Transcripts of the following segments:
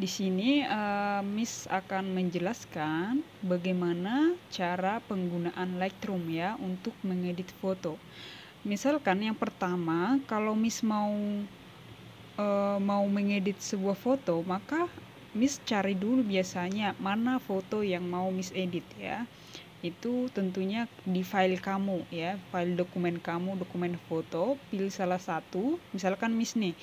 Di sini Miss akan menjelaskan bagaimana cara penggunaan Lightroom ya untuk mengedit foto. Misalkan yang pertama, kalau Miss mau mengedit sebuah foto, maka Miss cari dulu biasanya mana foto yang mau Miss edit ya. Itu tentunya di file kamu ya, file dokumen kamu, dokumen foto, pilih salah satu. Misalkan Miss nih,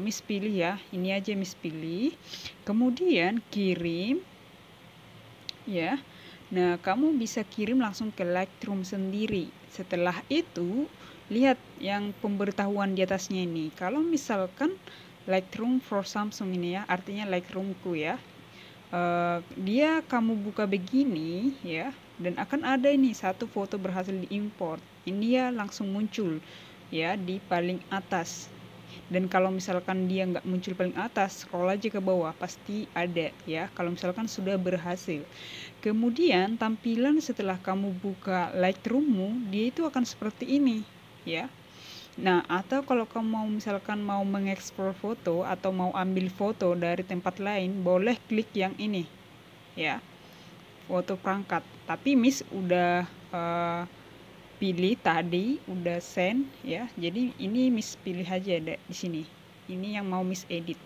Miss pilih ya, ini aja Miss pilih, kemudian kirim ya. Nah, kamu bisa kirim langsung ke Lightroom sendiri. Setelah itu, lihat yang pemberitahuan di atasnya ini. Kalau misalkan Lightroom for Samsung ini ya, artinya Lightroomku ya. Dia kamu buka begini ya, dan akan ada ini satu foto berhasil diimport. Ini ya langsung muncul ya di paling atas. Dan kalau misalkan dia nggak muncul paling atas, scroll aja ke bawah, pasti ada ya. Kalau misalkan sudah berhasil. Kemudian tampilan setelah kamu buka Lightroom-mu, dia itu akan seperti ini ya. Nah, atau kalau kamu mau misalkan mau mengekspor foto atau mau ambil foto dari tempat lain, boleh klik yang ini ya, foto perangkat. Tapi Miss udah pilih tadi, udah send ya. Jadi ini Miss pilih aja ada di sini. Ini yang mau Miss edit.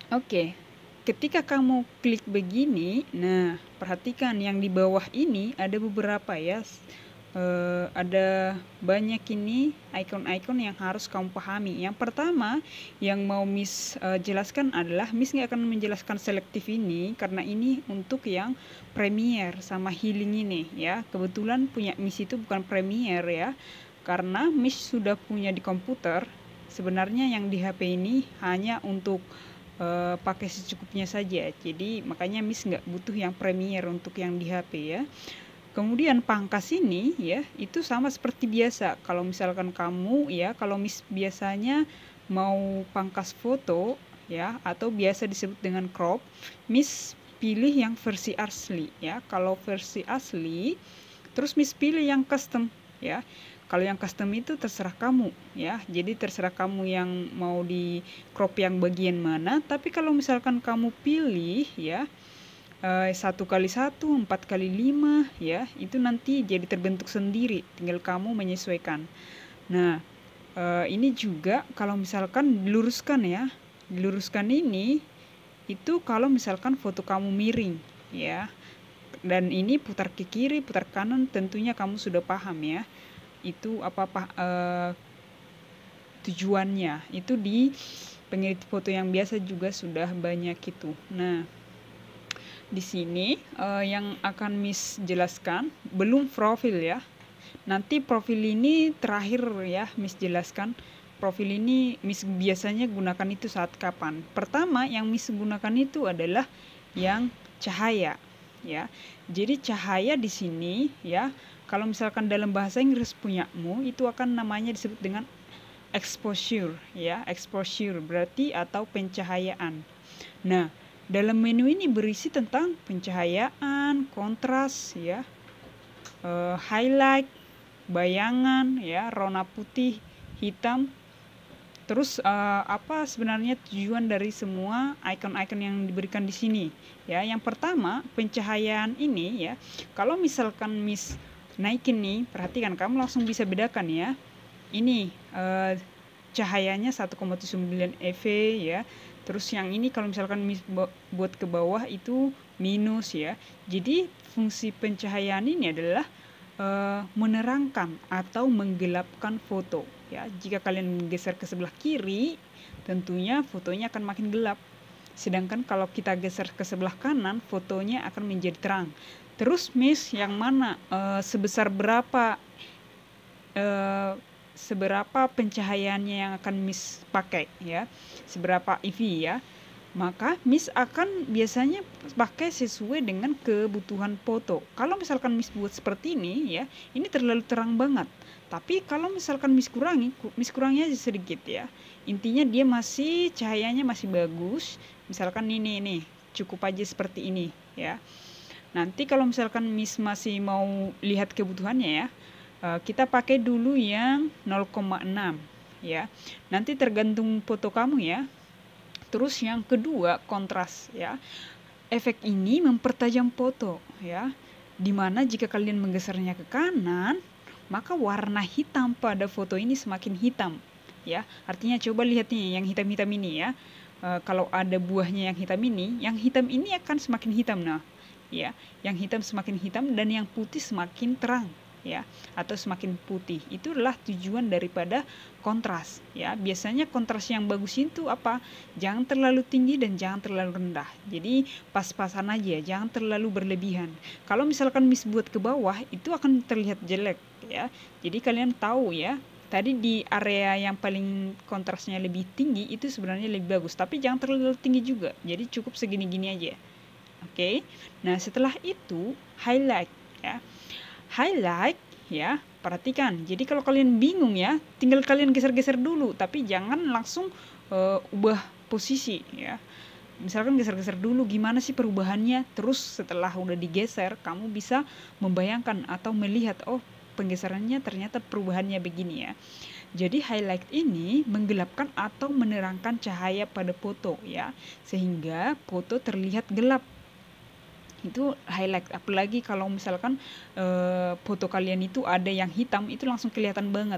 Oke. Ketika kamu klik begini, nah perhatikan yang di bawah ini ada beberapa ya. Ada banyak ini icon-icon yang harus kamu pahami. Yang pertama yang mau Miss jelaskan adalah Miss nggak akan menjelaskan selektif ini karena ini untuk yang Premiere sama Healing ini ya. Kebetulan punya Miss itu bukan Premiere ya, karena Miss sudah punya di komputer. Sebenarnya yang di HP ini hanya untuk pakai secukupnya saja. Jadi makanya Miss nggak butuh yang Premiere untuk yang di HP ya. Kemudian pangkas ini ya, itu sama seperti biasa. Kalau misalkan kamu ya, kalau Miss biasanya mau pangkas foto ya, atau biasa disebut dengan crop, Miss pilih yang versi asli ya. Kalau versi asli, terus Miss pilih yang custom ya. Kalau yang custom itu terserah kamu ya. Jadi terserah kamu yang mau di crop yang bagian mana. Tapi kalau misalkan kamu pilih ya 1x1, 4x5 ya, itu nanti jadi terbentuk sendiri, tinggal kamu menyesuaikan. Nah, ini juga kalau misalkan diluruskan ya, diluruskan ini itu kalau misalkan foto kamu miring ya, dan ini putar ke kiri, putar kanan, tentunya kamu sudah paham ya, itu apa tujuannya. Itu di pengedit foto yang biasa juga sudah banyak itu. Nah, di sini yang akan Miss jelaskan belum profil ya. Nanti profil ini terakhir ya Miss jelaskan. Profil ini Miss biasanya gunakan itu saat kapan? Pertama yang Miss gunakan itu adalah yang cahaya ya. Jadi cahaya di sini ya, kalau misalkan dalam bahasa Inggris punyamu itu akan namanya disebut dengan exposure ya. Exposure berarti atau pencahayaan. Nah, dalam menu ini berisi tentang pencahayaan, kontras ya, highlight, bayangan ya, warna putih, hitam. Terus apa sebenarnya tujuan dari semua icon-icon yang diberikan di sini? Ya, yang pertama pencahayaan ini ya. Kalau misalkan Miss naikin nih, perhatikan kamu langsung bisa bedakan ya. Ini cahayanya 1,79 eV ya. Terus yang ini kalau misalkan buat ke bawah itu minus ya. Jadi fungsi pencahayaan ini adalah menerangkan atau menggelapkan foto ya. Jika kalian geser ke sebelah kiri, tentunya fotonya akan makin gelap. Sedangkan kalau kita geser ke sebelah kanan, fotonya akan menjadi terang. Terus Miss yang mana sebesar berapa pencahayaannya yang akan Miss pakai ya, seberapa EV ya, maka Miss akan biasanya pakai sesuai dengan kebutuhan foto. Kalau misalkan Miss buat seperti ini ya, ini terlalu terang banget. Tapi kalau misalkan Miss kurangi aja sedikit ya. Intinya dia masih cahayanya masih bagus. Misalkan ini cukup aja seperti ini ya. Nanti kalau misalkan Miss masih mau lihat kebutuhannya ya, kita pakai dulu yang 0,6 ya. Nanti tergantung foto kamu ya. Terus yang kedua, kontras ya. Efek ini mempertajam foto ya. Dimana jika kalian menggesernya ke kanan, maka warna hitam pada foto ini semakin hitam ya. Artinya coba lihat nih yang hitam-hitam ini ya. Kalau ada buahnya yang hitam ini akan semakin hitam. Nah, ya, yang hitam semakin hitam dan yang putih semakin terang ya, atau semakin putih. Itu adalah tujuan daripada kontras ya. Biasanya kontras yang bagus itu apa? Jangan terlalu tinggi dan jangan terlalu rendah. Jadi pas-pasan aja, jangan terlalu berlebihan. Kalau misalkan Miss buat ke bawah itu akan terlihat jelek ya. Jadi kalian tahu ya, tadi di area yang paling kontrasnya lebih tinggi itu sebenarnya lebih bagus, tapi jangan terlalu tinggi juga. Jadi cukup segini-gini aja. Oke. Nah, setelah itu highlight ya. Highlight ya, perhatikan. Jadi kalau kalian bingung ya, tinggal kalian geser-geser dulu, tapi jangan langsung ubah posisi ya. Misalkan geser-geser dulu gimana sih perubahannya, terus setelah udah digeser, kamu bisa membayangkan atau melihat, oh penggeserannya ternyata perubahannya begini ya. Jadi highlight ini menggelapkan atau menerangkan cahaya pada foto ya, sehingga foto terlihat gelap. Itu highlight. Apalagi kalau misalkan foto kalian itu ada yang hitam, itu langsung kelihatan banget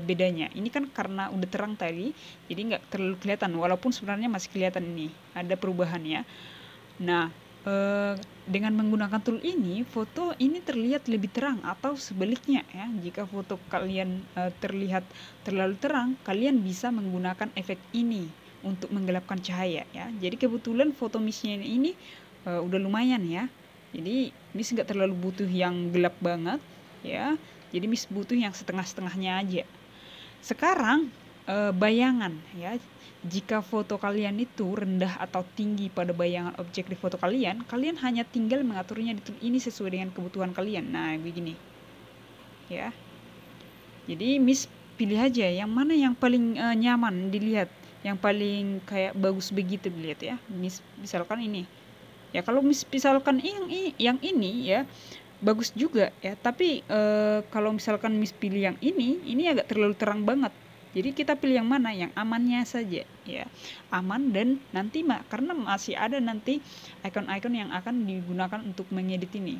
bedanya. Ini kan karena udah terang tadi, jadi nggak terlalu kelihatan, walaupun sebenarnya masih kelihatan ini ada perubahan ya. Nah, dengan menggunakan tool ini, foto ini terlihat lebih terang atau sebaliknya ya. Jika foto kalian terlihat terlalu terang, kalian bisa menggunakan efek ini untuk menggelapkan cahaya ya. Jadi kebetulan foto Miss-nya ini udah lumayan ya. Jadi Miss nggak terlalu butuh yang gelap banget ya. Jadi Miss butuh yang setengah-setengahnya aja. Sekarang bayangan ya. Jika foto kalian itu rendah atau tinggi pada bayangan objek di foto kalian, kalian hanya tinggal mengaturnya di tool ini sesuai dengan kebutuhan kalian. Nah, begini. Ya. Jadi Miss pilih aja yang mana yang paling nyaman dilihat, yang paling kayak bagus begitu dilihat ya. Miss misalkan ini. Ya kalau misalkan yang ini ya bagus juga ya, tapi kalau misalkan Miss pilih yang ini agak terlalu terang banget. Jadi kita pilih yang mana, yang amannya saja ya, aman. Dan nanti karena masih ada nanti icon-icon yang akan digunakan untuk mengedit ini.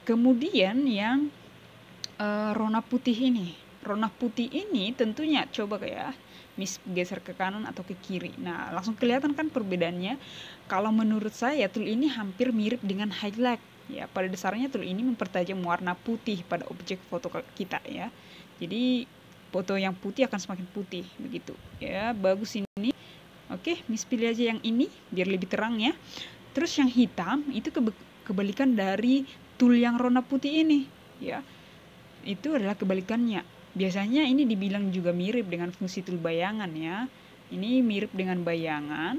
Kemudian yang rona putih ini tentunya coba ya Miss geser ke kanan atau ke kiri. Nah, langsung kelihatan kan perbedaannya. Kalau menurut saya tool ini hampir mirip dengan highlight ya. Pada dasarnya tool ini mempertajam warna putih pada objek foto kita ya. Jadi foto yang putih akan semakin putih begitu ya. Bagus ini. Oke, Miss pilih aja yang ini biar lebih terang ya. Terus yang hitam itu kebalikan dari tool yang rona putih ini ya. Itu adalah kebalikannya. Biasanya ini dibilang juga mirip dengan fungsi tool bayangan ya. Ini mirip dengan bayangan,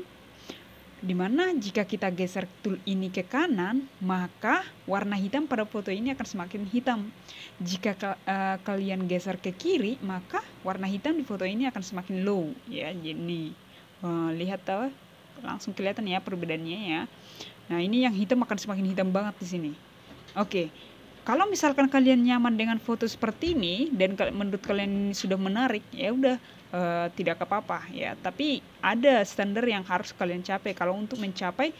dimana jika kita geser tool ini ke kanan, maka warna hitam pada foto ini akan semakin hitam. Jika kalian geser ke kiri, maka warna hitam di foto ini akan semakin low ya. Jadi lihat tahu, langsung kelihatan ya perbedaannya ya. Nah, ini yang hitam akan semakin hitam banget di sini. Oke. Kalau misalkan kalian nyaman dengan foto seperti ini dan menurut kalian ini sudah menarik, ya udah tidak apa-apa ya. Tapi ada standar yang harus kalian capai kalau untuk mencapai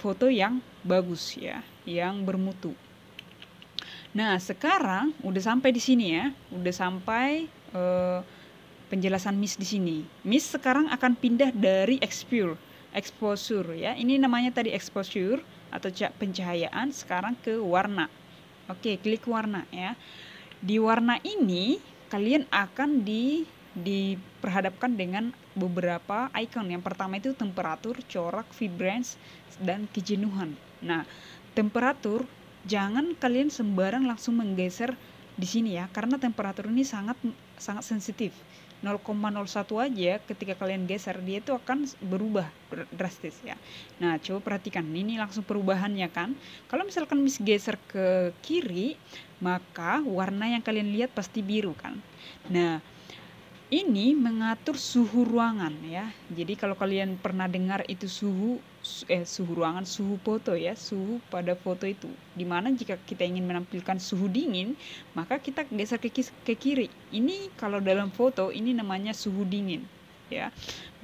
foto yang bagus ya, yang bermutu. Nah, sekarang udah sampai di sini ya, udah sampai penjelasan Miss di sini. Miss sekarang akan pindah dari exposure ya. Ini namanya tadi exposure atau pencahayaan, sekarang ke warna. Oke, klik warna ya. Di warna ini kalian akan diperhadapkan dengan beberapa icon. Yang pertama itu temperatur, corak, vibrance, dan kejenuhan. Nah, temperatur jangan kalian sembarang langsung menggeser di sini ya, karena temperatur ini sangat sensitif. 0,01 aja ketika kalian geser dia itu akan berubah drastis ya. Nah, coba perhatikan ini langsung perubahannya kan. Kalau misalkan Miss geser ke kiri, maka warna yang kalian lihat pasti biru kan. Nah, ini mengatur suhu ruangan ya. Jadi kalau kalian pernah dengar itu suhu ruangan, suhu foto ya, suhu pada foto itu. Dimana jika kita ingin menampilkan suhu dingin, maka kita geser ke kiri. Ini kalau dalam foto ini namanya suhu dingin ya.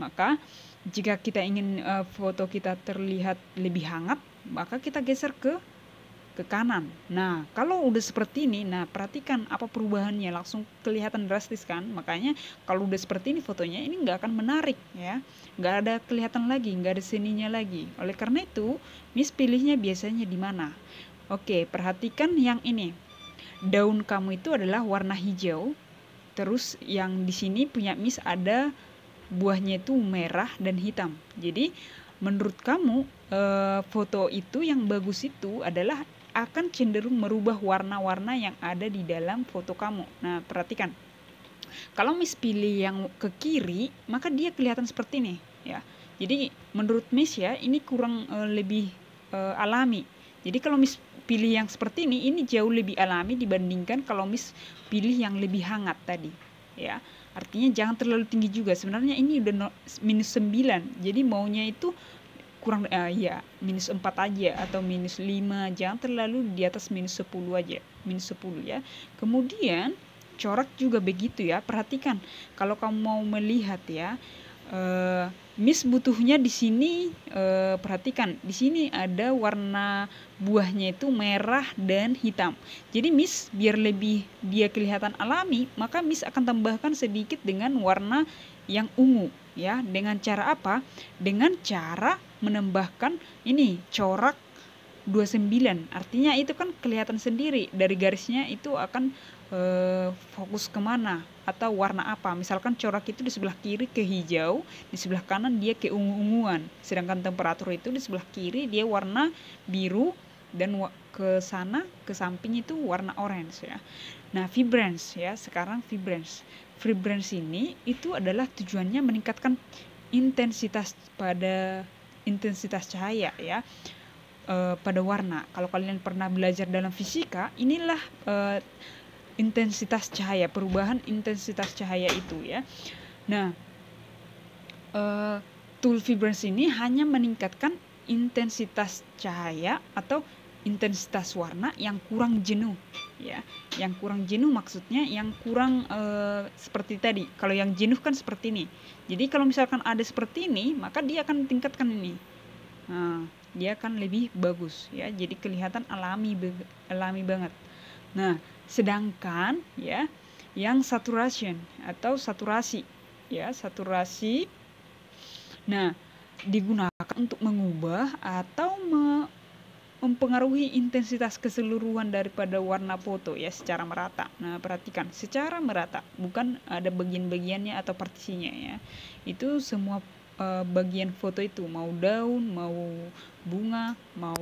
Maka jika kita ingin foto kita terlihat lebih hangat, maka kita geser ke kanan. Nah, kalau udah seperti ini, nah perhatikan apa perubahannya, langsung kelihatan drastis kan. Makanya kalau udah seperti ini fotonya, ini nggak akan menarik ya, nggak ada kelihatan lagi, nggak ada seninya lagi. Oleh karena itu, Miss pilihnya biasanya di mana? Oke, perhatikan yang ini. Daun kamu itu adalah warna hijau. Terus yang di sini punya Miss ada buahnya itu merah dan hitam. Jadi menurut kamu foto itu yang bagus itu adalah akan cenderung merubah warna-warna yang ada di dalam foto kamu. Nah, perhatikan. Kalau Miss pilih yang ke kiri, maka dia kelihatan seperti ini, ya. Jadi menurut Miss ya, ini kurang lebih alami. Jadi kalau Miss pilih yang seperti ini jauh lebih alami dibandingkan kalau Miss pilih yang lebih hangat tadi, ya. Artinya jangan terlalu tinggi juga. Sebenarnya ini udah -9. Jadi maunya itu kurang ya -4 aja atau -5, jangan terlalu di atas -10 aja, -10 ya. Kemudian corak juga begitu ya, perhatikan kalau kamu mau melihat ya, Miss butuhnya di sini, perhatikan di sini ada warna buahnya itu merah dan hitam. Jadi Miss biar lebih dia kelihatan alami, maka Miss akan tambahkan sedikit dengan warna yang ungu ya. Dengan cara apa? Dengan cara menambahkan ini corak 29. Artinya itu kan kelihatan sendiri dari garisnya itu akan fokus kemana atau warna apa. Misalkan corak itu di sebelah kiri ke hijau, di sebelah kanan dia ke ungu-unguan. Sedangkan temperatur itu di sebelah kiri dia warna biru dan ke sana ke samping itu warna orange ya. Nah, vibrance ya, sekarang vibrance. Vibrance ini itu adalah tujuannya meningkatkan intensitas cahaya ya, pada warna. Kalau kalian pernah belajar dalam fisika, inilah intensitas cahaya, perubahan intensitas cahaya itu ya. Nah, tool vibrance ini hanya meningkatkan intensitas cahaya atau intensitas warna yang kurang jenuh ya. Yang kurang jenuh maksudnya yang kurang seperti tadi. Kalau yang jenuh kan seperti ini. Jadi kalau misalkan ada seperti ini, maka dia akan tingkatkan ini. Nah, dia akan lebih bagus ya. Jadi kelihatan alami banget. Nah, sedangkan ya yang saturation atau saturasi ya, saturasi nah digunakan untuk mengubah atau mempengaruhi intensitas keseluruhan daripada warna foto ya secara merata. Nah, perhatikan secara merata, bukan ada bagian-bagiannya atau partisinya ya. Itu semua bagian foto itu, mau daun, mau bunga, mau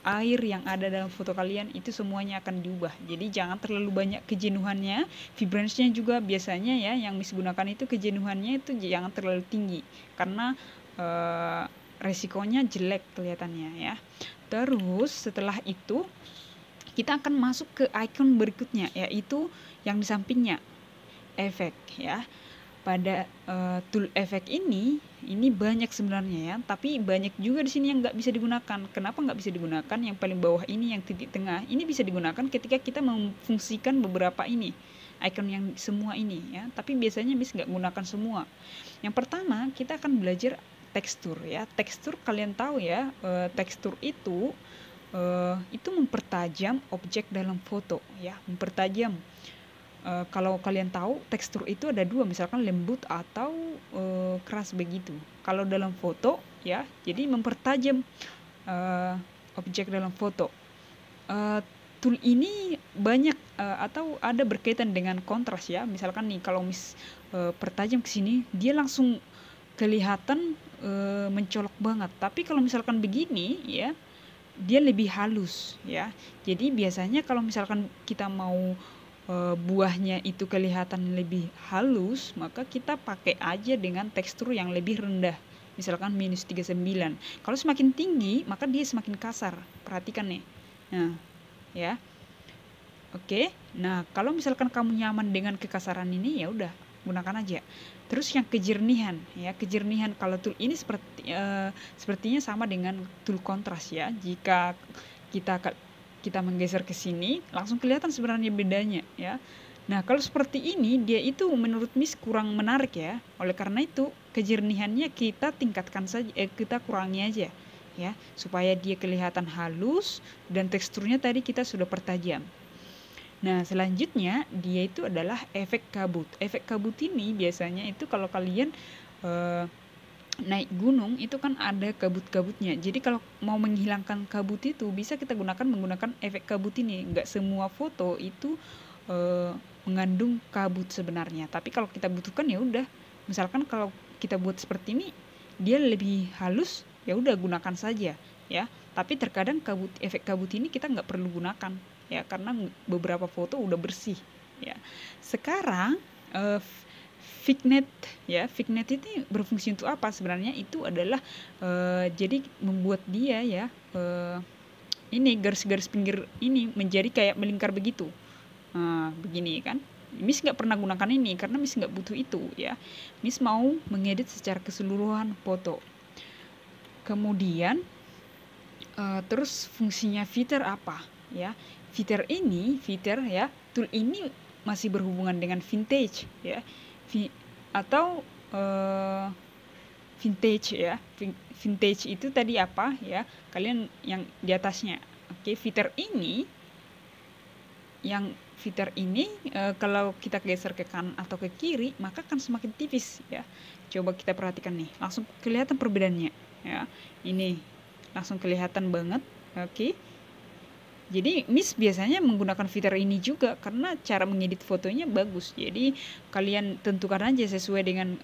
air yang ada dalam foto kalian, itu semuanya akan diubah. Jadi jangan terlalu banyak kejenuhannya. Vibrance-nya juga biasanya ya yang Miss gunakan itu kejenuhannya itu jangan terlalu tinggi karena resikonya jelek kelihatannya ya. Terus setelah itu kita akan masuk ke icon berikutnya, yaitu yang di sampingnya, efek ya. Pada tool efek ini banyak sebenarnya ya, tapi banyak juga di sini yang nggak bisa digunakan. Kenapa nggak bisa digunakan? Yang paling bawah ini yang titik tengah ini bisa digunakan ketika kita memfungsikan beberapa ini icon yang semua ini ya, tapi biasanya Miss nggak gunakan semua. Yang pertama kita akan belajar tekstur ya. Tekstur kalian tahu ya, tekstur itu mempertajam objek dalam foto ya, mempertajam. Kalau kalian tahu tekstur itu ada dua, misalkan lembut atau keras begitu. Kalau dalam foto ya, jadi mempertajam objek dalam foto. Tool ini banyak atau ada berkaitan dengan kontras ya. Misalkan nih kalau pertajam ke sini, dia langsung kelihatan mencolok banget. Tapi kalau misalkan begini ya, dia lebih halus ya. Jadi biasanya kalau misalkan kita mau buahnya itu kelihatan lebih halus, maka kita pakai aja dengan tekstur yang lebih rendah. Misalkan -39. Kalau semakin tinggi, maka dia semakin kasar. Perhatikan nih. Nah, ya. Oke. Nah, kalau misalkan kamu nyaman dengan kekasaran ini, ya udah, gunakan aja. Terus yang kejernihan, ya kejernihan kalau tool ini sepertinya sama dengan tool kontras ya. Jika kita menggeser ke sini, langsung kelihatan sebenarnya bedanya ya. Nah, kalau seperti ini dia itu menurut Miss kurang menarik ya. Oleh karena itu, kejernihannya kita tingkatkan saja, kita kurangi aja ya, supaya dia kelihatan halus dan teksturnya tadi kita sudah pertajam. Nah, selanjutnya dia itu adalah efek kabut. Efek kabut ini biasanya itu kalau kalian naik gunung itu kan ada kabut-kabutnya. Jadi kalau mau menghilangkan kabut itu bisa kita menggunakan efek kabut ini. Nggak semua foto itu mengandung kabut sebenarnya. Tapi kalau kita butuhkan ya udah. Misalkan kalau kita buat seperti ini dia lebih halus, ya udah gunakan saja ya. Tapi terkadang efek kabut ini kita nggak perlu gunakan ya, karena beberapa foto udah bersih ya. Sekarang Vignette ya, Vignette ini berfungsi untuk apa sebenarnya? Itu adalah jadi membuat dia ya ini garis-garis pinggir ini menjadi kayak melingkar begitu. Begini kan. Miss nggak pernah gunakan ini karena Miss nggak butuh itu ya. Miss mau mengedit secara keseluruhan foto. Kemudian terus fungsinya filter apa ya? Filter ya, tool ini masih berhubungan dengan vintage ya. Atau vintage ya. Vintage itu tadi apa ya? Kalian yang di atasnya. Oke, filter ini kalau kita geser ke kanan atau ke kiri maka akan semakin tipis ya. Coba kita perhatikan nih, langsung kelihatan perbedaannya ya. Ini langsung kelihatan banget. Oke. Jadi Miss biasanya menggunakan fitur ini juga karena cara mengedit fotonya bagus. Jadi kalian tentukan aja sesuai dengan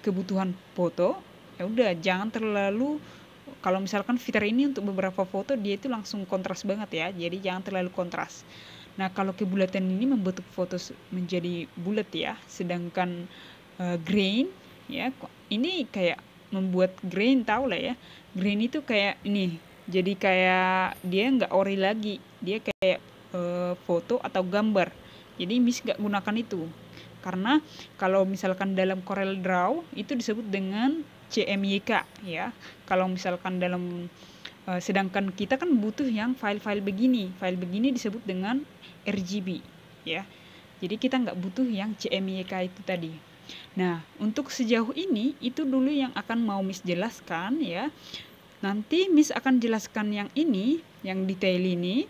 kebutuhan foto. Ya udah, jangan terlalu, kalau misalkan fitur ini untuk beberapa foto dia itu langsung kontras banget ya. Jadi jangan terlalu kontras. Nah, kalau kebulatan ini membentuk foto menjadi bulat ya. Sedangkan grain ya, ini kayak membuat grain, tahu lah ya. Grain itu kayak ini. Jadi kayak dia nggak ori lagi, dia kayak foto atau gambar. Jadi Miss nggak gunakan itu, karena kalau misalkan dalam Corel Draw itu disebut dengan CMYK ya. Kalau misalkan dalam sedangkan kita kan butuh yang file-file begini disebut dengan RGB ya. Jadi kita nggak butuh yang CMYK itu tadi. Nah, untuk sejauh ini itu dulu yang akan mau Miss jelaskan ya. Nanti Miss akan jelaskan yang ini, yang detail ini.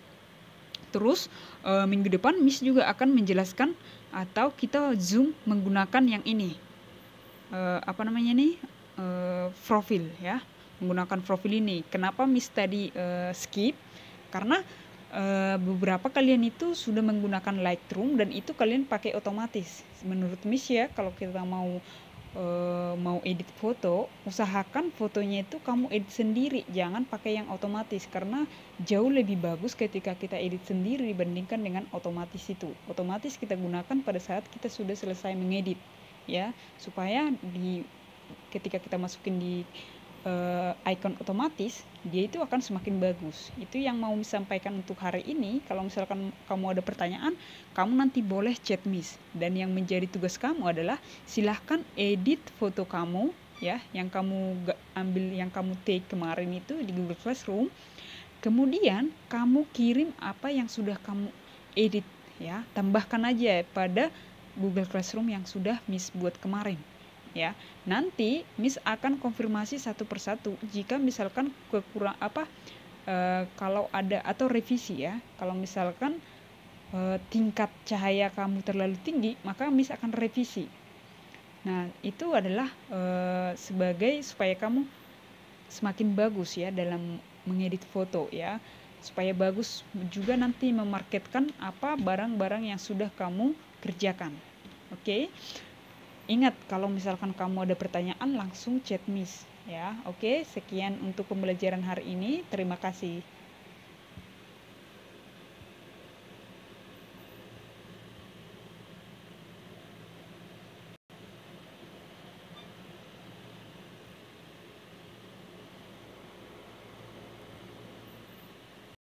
Terus minggu depan Miss juga akan menjelaskan atau kita zoom menggunakan yang ini. Profil ya. Menggunakan profil ini. Kenapa Miss tadi skip? Karena beberapa kalian itu sudah menggunakan Lightroom dan itu kalian pakai otomatis. Menurut Miss ya, kalau kita mau edit foto, usahakan fotonya itu kamu edit sendiri, jangan pakai yang otomatis, karena jauh lebih bagus ketika kita edit sendiri dibandingkan dengan otomatis itu. Otomatis kita gunakan pada saat kita sudah selesai mengedit ya, supaya ketika kita masukin di icon otomatis dia itu akan semakin bagus. Itu yang mau disampaikan untuk hari ini. Kalau misalkan kamu ada pertanyaan, kamu nanti boleh chat Miss, dan yang menjadi tugas kamu adalah silahkan edit foto kamu ya, yang kamu ambil, yang kamu take kemarin itu di Google Classroom. Kemudian kamu kirim apa yang sudah kamu edit ya, tambahkan aja pada Google Classroom yang sudah Miss buat kemarin ya. Nanti Miss akan konfirmasi satu persatu jika misalkan kekurang kalau ada, atau revisi ya. Kalau misalkan tingkat cahaya kamu terlalu tinggi, maka Miss akan revisi. Nah, itu adalah sebagai supaya kamu semakin bagus ya dalam mengedit foto ya. Supaya bagus juga nanti memarketkan apa barang-barang yang sudah kamu kerjakan. Oke? Ingat, kalau misalkan kamu ada pertanyaan langsung chat Miss ya. Oke, sekian untuk pembelajaran hari ini. Terima kasih.